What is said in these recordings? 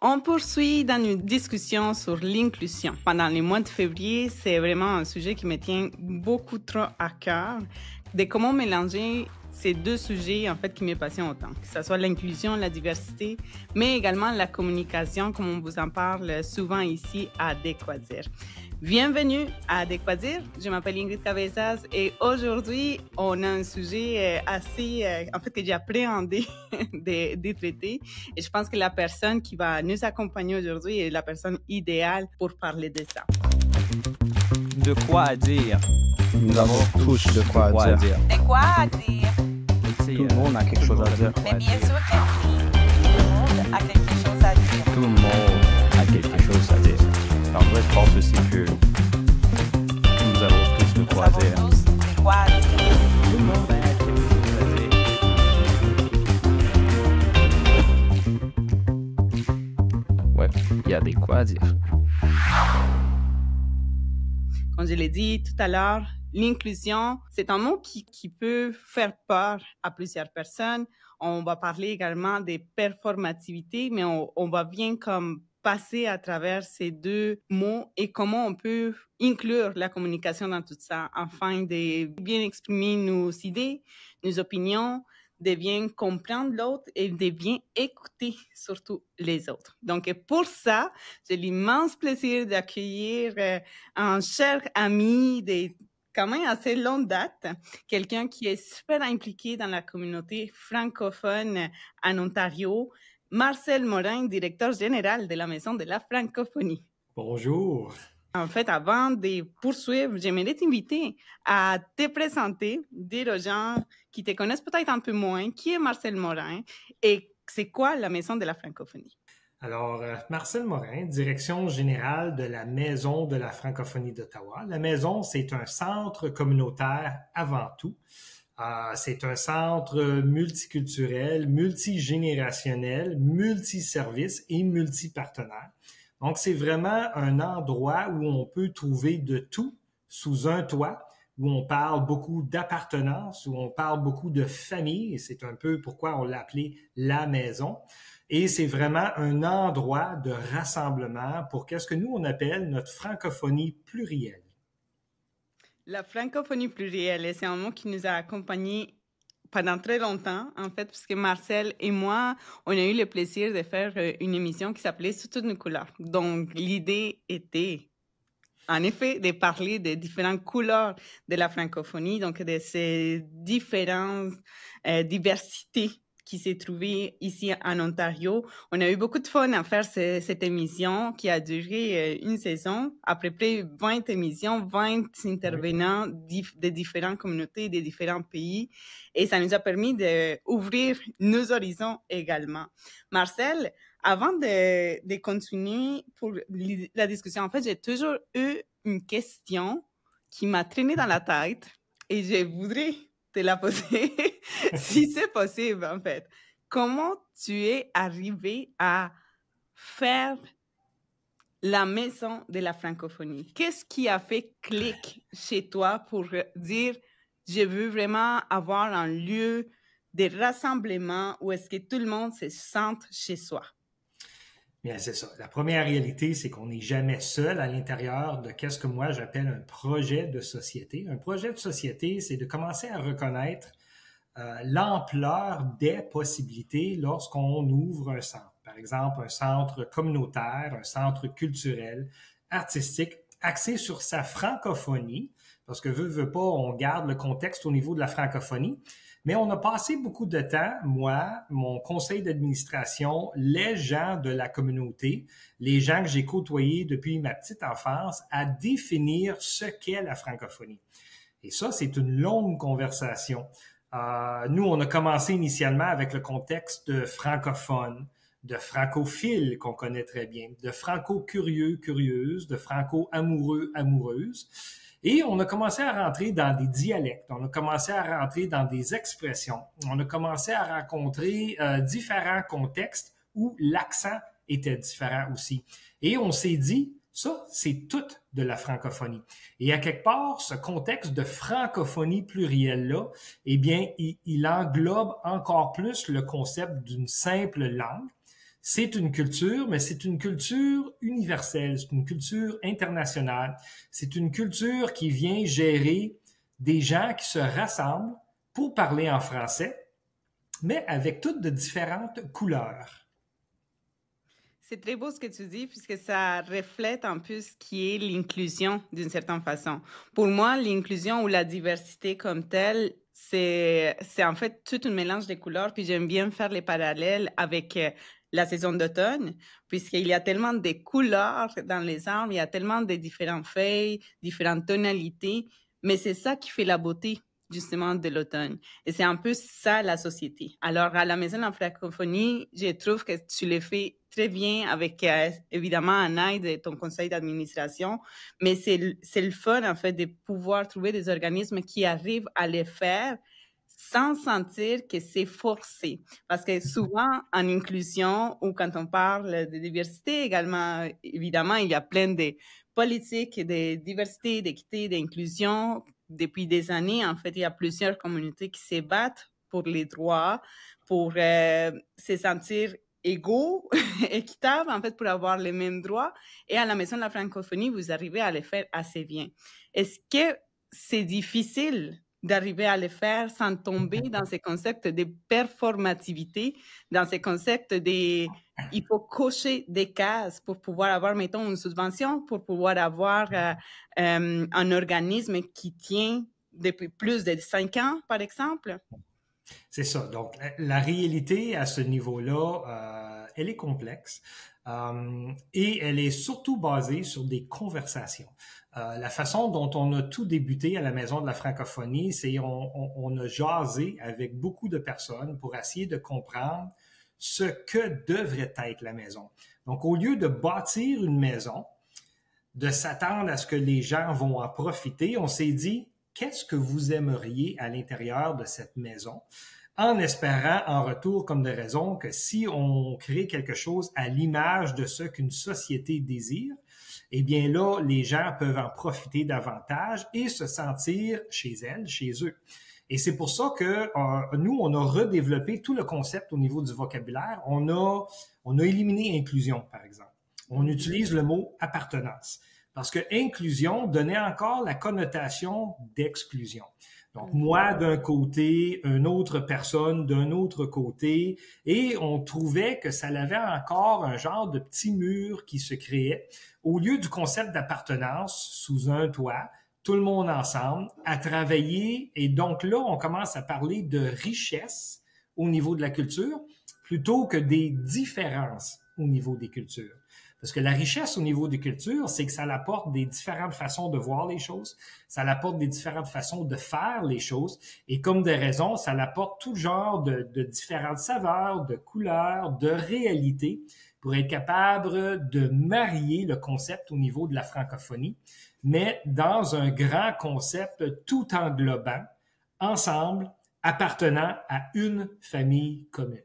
On poursuit dans une discussion sur l'inclusion. Pendant les mois de février, c'est vraiment un sujet qui me tient beaucoup trop à cœur, de comment mélanger ces deux sujets en fait qui me passionnent autant, que ce soit l'inclusion, la diversité, mais également la communication, comme on vous en parle souvent ici à Déquadir. Bienvenue à Déquadir, je m'appelle Ingrid Cabezas et aujourd'hui, on a un sujet assez, en fait, que j'ai appréhendé de traiter et je pense que la personne qui va nous accompagner aujourd'hui est la personne idéale pour parler de ça. De quoi à dire? Nous avons tous de quoi à dire. De quoi à dire? Tout le monde a quelque chose à dire. Mais bien sûr que oui. Tout le monde a quelque chose à dire. Tout le monde a quelque chose à dire. En vrai, je pense aussi que nous avons tous de quoi à dire. Nous avons tous de quoi à dire. Tout le monde a quelque chose à dire. Ouais, il y a des quoi à dire. Comme je l'ai dit tout à l'heure, l'inclusion, c'est un mot qui peut faire peur à plusieurs personnes. On va parler également des performativités, mais on va bien comme passer à travers ces deux mots et comment on peut inclure la communication dans tout ça afin de bien exprimer nos idées, nos opinions, de bien comprendre l'autre et de bien écouter surtout les autres. Donc, pour ça, j'ai l'immense plaisir d'accueillir un cher ami de quand même assez longue date, quelqu'un qui est super impliqué dans la communauté francophone en Ontario, Marcel Morin, directeur général de la Maison de la Francophonie. Bonjour. En fait, avant de poursuivre, j'aimerais t'inviter à te présenter, dire aux gens qui te connaissent peut-être un peu moins qui est Marcel Morin et c'est quoi la Maison de la Francophonie. Alors, Marcel Morin, direction générale de la Maison de la Francophonie d'Ottawa. La Maison, c'est un centre communautaire avant tout. C'est un centre multiculturel, multigénérationnel, multiservice et multipartenaire. Donc, c'est vraiment un endroit où on peut trouver de tout sous un toit, où on parle beaucoup d'appartenance, où on parle beaucoup de famille. Et c'est un peu pourquoi on l'a appelé la maison. Et c'est vraiment un endroit de rassemblement pour qu'est-ce que nous, on appelle notre francophonie plurielle. La francophonie plurielle, c'est un mot qui nous a accompagnés pendant très longtemps, en fait, parce que Marcel et moi, on a eu le plaisir de faire une émission qui s'appelait Sous toutes nos couleurs. Donc, l'idée était, en effet, de parler des différentes couleurs de la francophonie, donc de ces différentes diversités qui s'est trouvée ici en Ontario. On a eu beaucoup de fun à faire cette émission qui a duré une saison, à peu près 20 émissions, 20 intervenants de différentes communautés, de différents pays. Et ça nous a permis d'ouvrir nos horizons également. Marcel, avant de continuer pour la discussion, en fait, j'ai toujours eu une question qui m'a traîné dans la tête et je voudrais te la poser, si c'est possible, en fait. Comment tu es arrivé à faire la Maison de la Francophonie? Qu'est-ce qui a fait clic chez toi pour dire, je veux vraiment avoir un lieu de rassemblement où est-ce que tout le monde se sente chez soi? Bien, c'est ça. La première réalité, c'est qu'on n'est jamais seul à l'intérieur de qu'est-ce que moi j'appelle un projet de société. Un projet de société, c'est de commencer à reconnaître l'ampleur des possibilités lorsqu'on ouvre un centre. Par exemple, un centre communautaire, un centre culturel, artistique, axé sur sa francophonie, parce que veut pas, on garde le contexte au niveau de la francophonie. Mais on a passé beaucoup de temps, moi, mon conseil d'administration, les gens de la communauté, les gens que j'ai côtoyés depuis ma petite enfance, à définir ce qu'est la francophonie. Et ça, c'est une longue conversation. Nous, on a commencé initialement avec le contexte de francophone, de francophile qu'on connaît très bien, de franco-curieux, curieuse, de franco-amoureux, amoureuse. Et on a commencé à rentrer dans des dialectes, on a commencé à rentrer dans des expressions, on a commencé à rencontrer différents contextes où l'accent était différent aussi. Et on s'est dit, ça, c'est tout de la francophonie. Et à quelque part, ce contexte de francophonie plurielle-là, eh bien, il englobe encore plus le concept d'une simple langue. C'est une culture, mais c'est une culture universelle, c'est une culture internationale. C'est une culture qui vient gérer des gens qui se rassemblent pour parler en français, mais avec toutes de différentes couleurs. C'est très beau ce que tu dis, puisque ça reflète un peu ce qui est l'inclusion d'une certaine façon. Pour moi, l'inclusion ou la diversité comme telle, c'est en fait tout un mélange de couleurs, puis j'aime bien faire les parallèles avec la saison d'automne, puisqu'il y a tellement de couleurs dans les arbres, il y a tellement de différentes feuilles, différentes tonalités, mais c'est ça qui fait la beauté justement de l'automne. Et c'est un peu ça la société. Alors, à la Maison de la francophonie, je trouve que tu le fais très bien avec, évidemment, en aide de ton conseil d'administration, mais c'est le fun, en fait, de pouvoir trouver des organismes qui arrivent à le faire sans sentir que c'est forcé. Parce que souvent, en inclusion ou quand on parle de diversité également, évidemment, il y a plein de politiques de diversité, d'équité, d'inclusion. Depuis des années, en fait, il y a plusieurs communautés qui se battent pour les droits, pour se sentir égaux, équitables, en fait, pour avoir les mêmes droits. Et à la Maison de la francophonie, vous arrivez à le faire assez bien. Est-ce que c'est difficile d'arriver à le faire sans tomber dans ces concepts de performativité, dans ces concepts de il faut cocher des cases pour pouvoir avoir, mettons, une subvention, pour pouvoir avoir un organisme qui tient depuis plus de 5 ans, par exemple? C'est ça. Donc, la réalité à ce niveau-là, elle est complexe et elle est surtout basée sur des conversations. La façon dont on a tout débuté à la Maison de la francophonie, c'est on a jasé avec beaucoup de personnes pour essayer de comprendre ce que devrait être la maison. Donc, au lieu de bâtir une maison, de s'attendre à ce que les gens vont en profiter, on s'est dit, qu'est-ce que vous aimeriez à l'intérieur de cette maison? En espérant en retour comme de raison que si on crée quelque chose à l'image de ce qu'une société désire, eh bien là, les gens peuvent en profiter davantage et se sentir chez elles, chez eux. Et c'est pour ça que nous, on a redéveloppé tout le concept au niveau du vocabulaire. On a éliminé inclusion, par exemple. On utilise le mot appartenance. Parce que inclusion donnait encore la connotation d'exclusion. Donc, moi d'un côté, une autre personne d'un autre côté, et on trouvait que ça avait encore un genre de petit mur qui se créait au lieu du concept d'appartenance sous un toit, tout le monde ensemble, à travailler. Et donc là, on commence à parler de richesse au niveau de la culture plutôt que des différences au niveau des cultures. Parce que la richesse au niveau des cultures, c'est que ça apporte des différentes façons de voir les choses, ça apporte des différentes façons de faire les choses, et comme des raisons, ça apporte tout genre de différentes saveurs, de couleurs, de réalités, pour être capable de marier le concept au niveau de la francophonie, mais dans un grand concept tout englobant, ensemble, appartenant à une famille commune.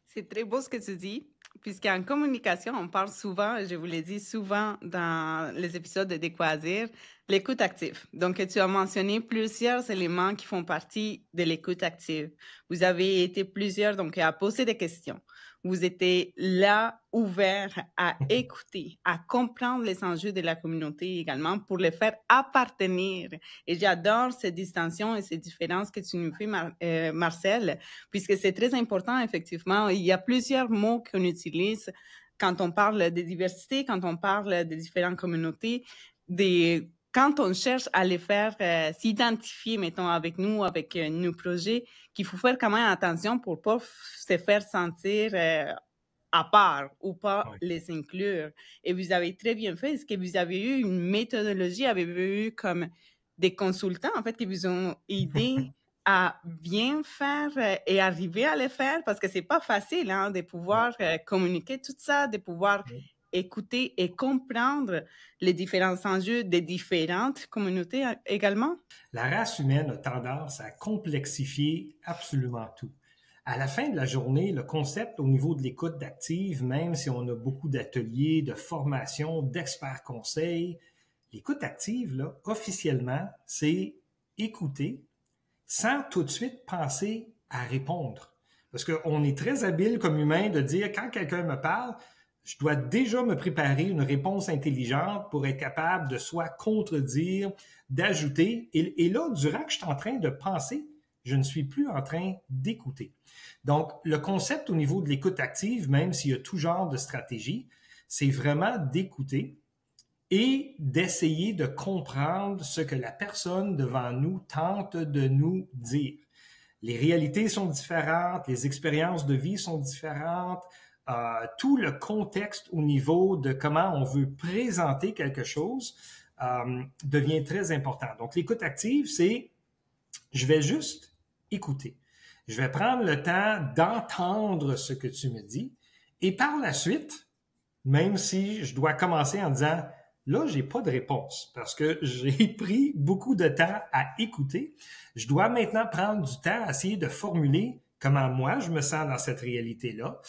C'est très beau ce que tu dis. Puisqu'en communication, on parle souvent, je vous l'ai dit souvent dans les épisodes de Quoi dire, l'écoute active. Donc, tu as mentionné plusieurs éléments qui font partie de l'écoute active. Vous avez été plusieurs donc à poser des questions. Vous étiez là, ouverts à écouter, à comprendre les enjeux de la communauté également pour les faire appartenir. Et j'adore ces distinctions et ces différences que tu nous fais, Marcel, puisque c'est très important, effectivement. Il y a plusieurs mots qu'on utilise quand on parle de diversité, quand on parle des différentes communautés, quand on cherche à les faire s'identifier, mettons, avec nous, avec nos projets, qu'il faut faire quand même attention pour ne pas se faire sentir à part ou pas les inclure. Et vous avez très bien fait. Est-ce que vous avez eu une méthodologie, avez-vous eu comme des consultants, en fait, qui vous ont aidé à bien faire et arriver à le faire? Parce que c'est pas facile, hein, de pouvoir communiquer tout ça, de pouvoir écouter et comprendre les différents enjeux des différentes communautés également? La race humaine a tendance à complexifier absolument tout. À la fin de la journée, le concept au niveau de l'écoute active, même si on a beaucoup d'ateliers, de formations, d'experts conseils, l'écoute active, là, officiellement, c'est écouter sans tout de suite penser à répondre. Parce qu'on est très habile comme humain de dire, quand quelqu'un me parle, je dois déjà me préparer une réponse intelligente pour être capable de soit contredire, d'ajouter. Et là, durant que je suis en train de penser, je ne suis plus en train d'écouter. Donc, le concept au niveau de l'écoute active, même s'il y a tout genre de stratégie, c'est vraiment d'écouter et d'essayer de comprendre ce que la personne devant nous tente de nous dire. Les réalités sont différentes, les expériences de vie sont différentes, tout le contexte au niveau de comment on veut présenter quelque chose devient très important. Donc, l'écoute active, c'est je vais juste écouter. Je vais prendre le temps d'entendre ce que tu me dis et par la suite, même si je dois commencer en disant là, j'ai pas de réponse parce que j'ai pris beaucoup de temps à écouter. Je dois maintenant prendre du temps à essayer de formuler comment moi je me sens dans cette réalité-là.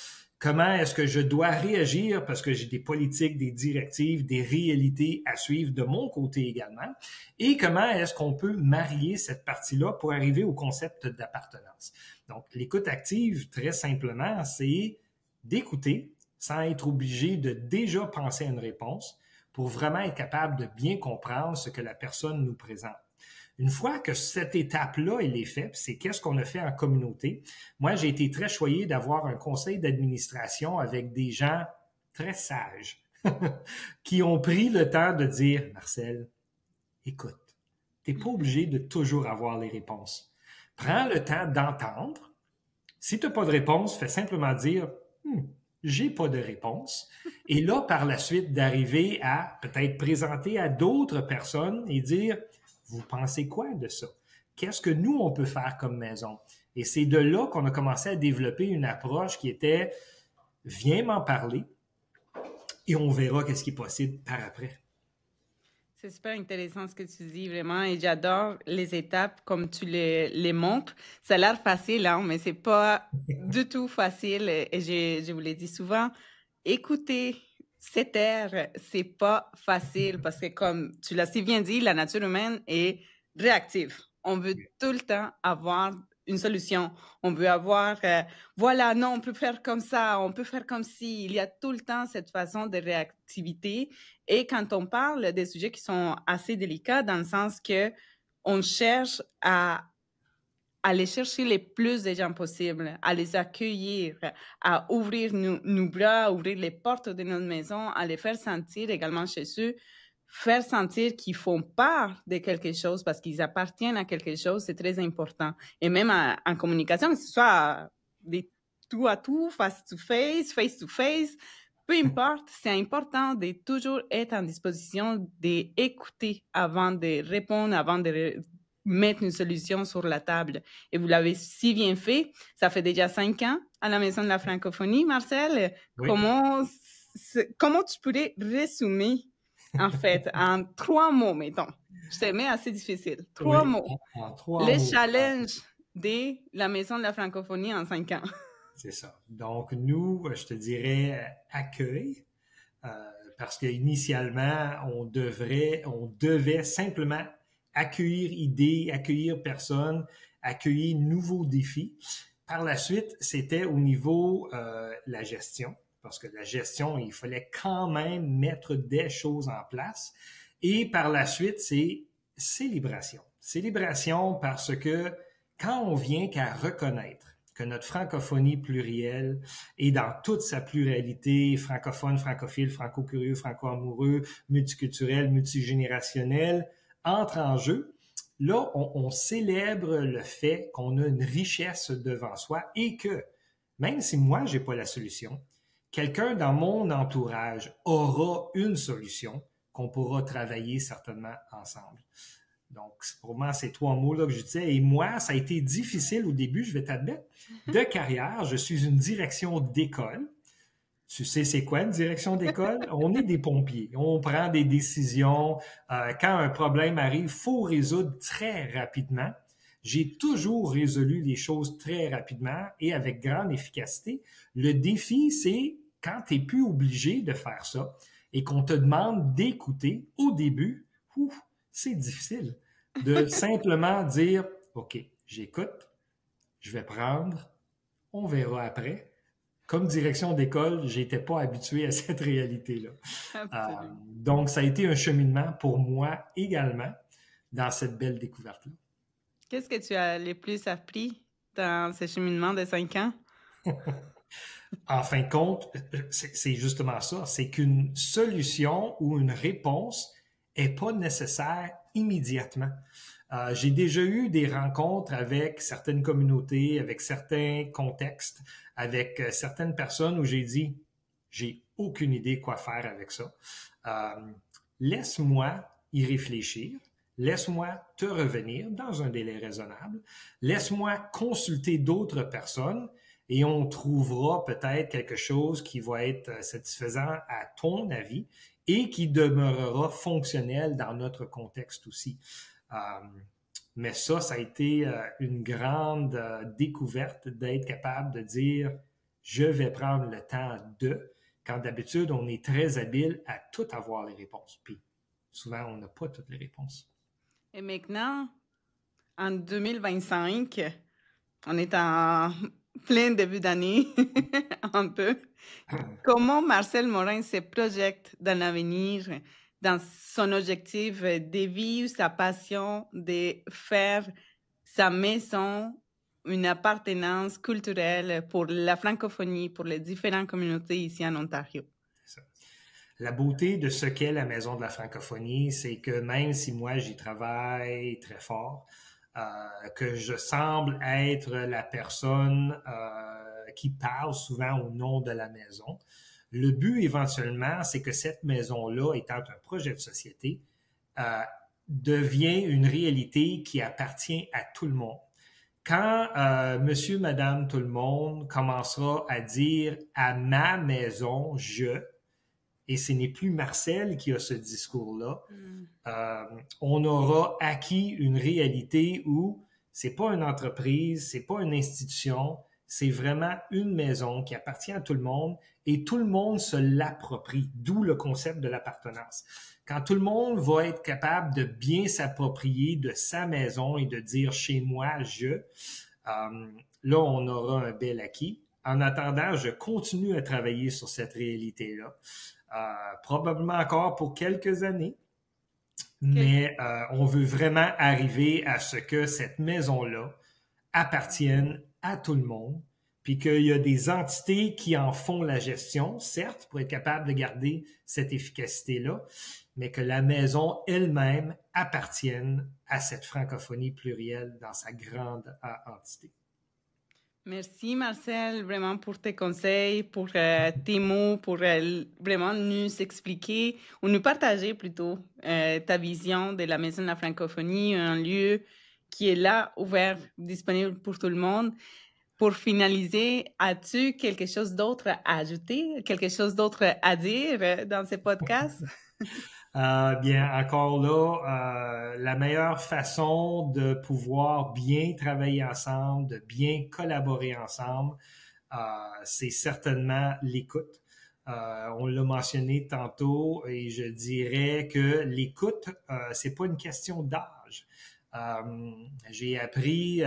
Comment est-ce que je dois réagir parce que j'ai des politiques, des directives, des réalités à suivre de mon côté également. Et comment est-ce qu'on peut marier cette partie-là pour arriver au concept d'appartenance. Donc, l'écoute active, très simplement, c'est d'écouter sans être obligé de déjà penser à une réponse pour vraiment être capable de bien comprendre ce que la personne nous présente. Une fois que cette étape-là, elle est faite, c'est qu'est-ce qu'on a fait en communauté. Moi, j'ai été très choyé d'avoir un conseil d'administration avec des gens très sages qui ont pris le temps de dire « Marcel, écoute, tu n'es pas obligé de toujours avoir les réponses. Prends le temps d'entendre. Si tu n'as pas de réponse, fais simplement dire « j'ai pas de réponse ». Et là, par la suite, d'arriver à peut-être présenter à d'autres personnes et dire « vous pensez quoi de ça? Qu'est-ce que nous, on peut faire comme maison? » Et c'est de là qu'on a commencé à développer une approche qui était « viens m'en parler et on verra qu'est-ce qui est possible par après. » C'est super intéressant ce que tu dis, vraiment, et j'adore les étapes comme tu les montres. Ça a l'air facile, hein, mais c'est pas du tout facile. Et je vous l'ai dit souvent, écouter, se taire, c'est pas facile parce que comme tu l'as si bien dit, la nature humaine est réactive. On veut tout le temps avoir une solution. On veut avoir, voilà, non, on peut faire comme ça, on peut faire comme ci. Il y a tout le temps cette façon de réactivité. Et quand on parle des sujets qui sont assez délicats, dans le sens que on cherche à aller chercher les plus de gens possibles, à les accueillir, à ouvrir nos bras, à ouvrir les portes de notre maison, à les faire sentir également chez eux, faire sentir qu'ils font part de quelque chose parce qu'ils appartiennent à quelque chose, c'est très important. Et même en communication, que ce soit des tout à tout, face to face, peu importe, c'est important de toujours être en disposition d'écouter avant de répondre, avant de mettre une solution sur la table. Et vous l'avez si bien fait. Ça fait déjà 5 ans à la Maison de la Francophonie. Marcel, oui. Comment tu pourrais résumer, en fait, en 3 mots, mettons? Je te mets assez difficile. 3 mots. Les challenges de la Maison de la Francophonie en 5 ans. C'est ça. Donc, nous, je te dirais accueil, parce qu'initialement, on devait simplement accueillir idées, accueillir personnes, accueillir nouveaux défis. Par la suite, c'était au niveau la gestion, parce que la gestion, il fallait quand même mettre des choses en place. Et par la suite, c'est célébration. Célébration parce que quand on vient qu'à reconnaître que notre francophonie plurielle est dans toute sa pluralité, francophone, francophile, franco-curieux, franco-amoureux, multiculturel, multigénérationnel, entre en jeu, là, on célèbre le fait qu'on a une richesse devant soi et que, même si moi, j'ai pas la solution, quelqu'un dans mon entourage aura une solution qu'on pourra travailler certainement ensemble. Donc, pour moi, ces 3 mots-là que je disais. Et moi, ça a été difficile au début, je vais t'admettre, de carrière. Je suis une direction d'école. Tu sais c'est quoi une direction d'école? On est des pompiers. On prend des décisions. Quand un problème arrive, il faut résoudre très rapidement. J'ai toujours résolu les choses très rapidement et avec grande efficacité. Le défi, c'est quand tu n'es plus obligé de faire ça et qu'on te demande d'écouter au début, c'est difficile de simplement dire « OK, j'écoute, je vais prendre on verra après. Comme direction d'école, j'étais pas habitué à cette réalité-là. Donc, ça a été un cheminement pour moi également dans cette belle découverte-là. Qu'est-ce que tu as le plus appris dans ce cheminement de 5 ans? En fin de compte, c'est justement ça. C'est qu'une solution ou une réponse n'est pas nécessaire immédiatement. J'ai déjà eu des rencontres avec certaines communautés, avec certains contextes, avec certaines personnes où j'ai dit, j'ai aucune idée quoi faire avec ça. Laisse-moi y réfléchir. Laisse-moi te revenir dans un délai raisonnable. Laisse-moi consulter d'autres personnes et on trouvera peut-être quelque chose qui va être satisfaisant à ton avis et qui demeurera fonctionnel dans notre contexte aussi. Mais ça a été une grande découverte d'être capable de dire « je vais prendre le temps de », quand d'habitude, on est très habile à tout avoir les réponses. Puis souvent, on n'a pas toutes les réponses. Et maintenant, en 2025, on est en plein début d'année, un peu. Comment Marcel Morin se projette dans l'avenir, dans son objectif de vie ou sa passion de faire sa maison une appartenance culturelle pour la francophonie, pour les différentes communautés ici en Ontario? La beauté de ce qu'est la Maison de la francophonie, c'est que même si moi, j'y travaille très fort, que je semble être la personne qui parle souvent au nom de la maison, le but éventuellement, c'est que cette maison-là, étant un projet de société, devient une réalité qui appartient à tout le monde. Quand monsieur, madame, tout le monde commencera à dire « à ma maison, je », et ce n'est plus Marcel qui a ce discours-là, on aura acquis une réalité où c'est pas une entreprise, c'est pas une institution, c'est vraiment une maison qui appartient à tout le monde et tout le monde se l'approprie, d'où le concept de l'appartenance. Quand tout le monde va être capable de bien s'approprier de sa maison et de dire « chez moi, je », là, on aura un bel acquis. En attendant, je continue à travailler sur cette réalité-là. Probablement encore pour quelques années, mais on veut vraiment arriver à ce que cette maison-là appartienne à tout le monde, puis qu'il y a des entités qui en font la gestion, certes, pour être capable de garder cette efficacité-là, mais que la maison elle-même appartienne à cette francophonie plurielle dans sa grande entité. Merci Marcel, vraiment pour tes conseils, pour tes mots, pour vraiment nous expliquer, ou nous partager plutôt ta vision de la Maison de la francophonie, un lieu qui est là, ouvert, disponible pour tout le monde. Pour finaliser, as-tu quelque chose d'autre à ajouter, quelque chose d'autre à dire dans ce podcast? Bien, encore là, la meilleure façon de pouvoir bien travailler ensemble, de bien collaborer ensemble, c'est certainement l'écoute. On l'a mentionné tantôt et je dirais que l'écoute, c'est pas une question d'âge. J'ai appris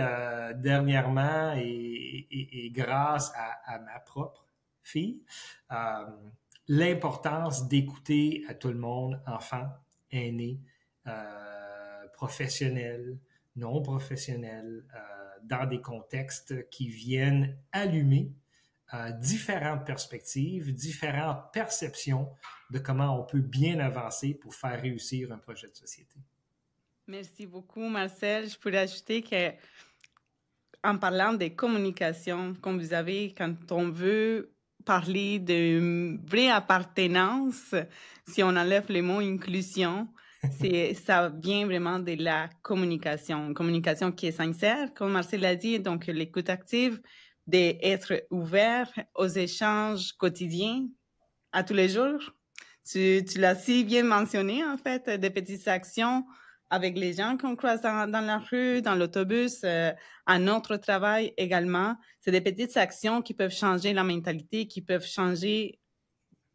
dernièrement et grâce à ma propre fille, l'importance d'écouter à tout le monde, enfants, aînés, professionnels, non professionnels, dans des contextes qui viennent allumer différentes perspectives, différentes perceptions de comment on peut bien avancer pour faire réussir un projet de société. Merci beaucoup, Marcel. Je pourrais ajouter que, en parlant des communications, comme vous avez, quand on veut parler de vraie appartenance, si on enlève le mot inclusion, ça vient vraiment de la communication. Une communication qui est sincère, comme Marcel l'a dit, donc l'écoute active, d'être ouvert aux échanges quotidiens, à tous les jours. Tu l'as si bien mentionné, en fait, des petites actions avec les gens qu'on croise dans la rue, dans l'autobus, à notre travail également. C'est des petites actions qui peuvent changer la mentalité, qui peuvent changer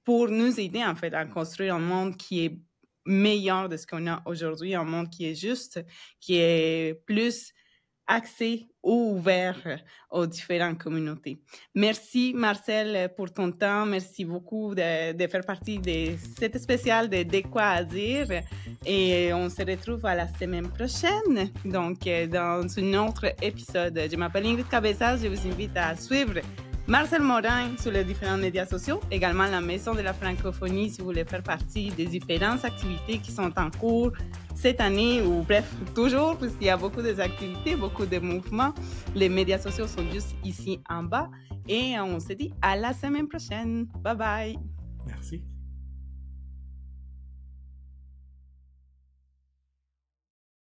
pour nous aider, en fait, à construire un monde qui est meilleur de ce qu'on a aujourd'hui, un monde qui est juste, qui est plus accès ou ouvert aux différentes communautés. Merci, Marcel, pour ton temps. Merci beaucoup de faire partie de cette spéciale de quoi à dire. Et on se retrouve à la semaine prochaine, donc dans un autre épisode. Je m'appelle Ingrid Cabezas. Je vous invite à suivre Marcel Morin sur les différents médias sociaux, également la Maison de la Francophonie si vous voulez faire partie des différentes activités qui sont en cours cette année ou bref, toujours, parce qu'il y a beaucoup d'activités, beaucoup de mouvements. Les médias sociaux sont juste ici en bas et on se dit à la semaine prochaine. Bye bye. Merci.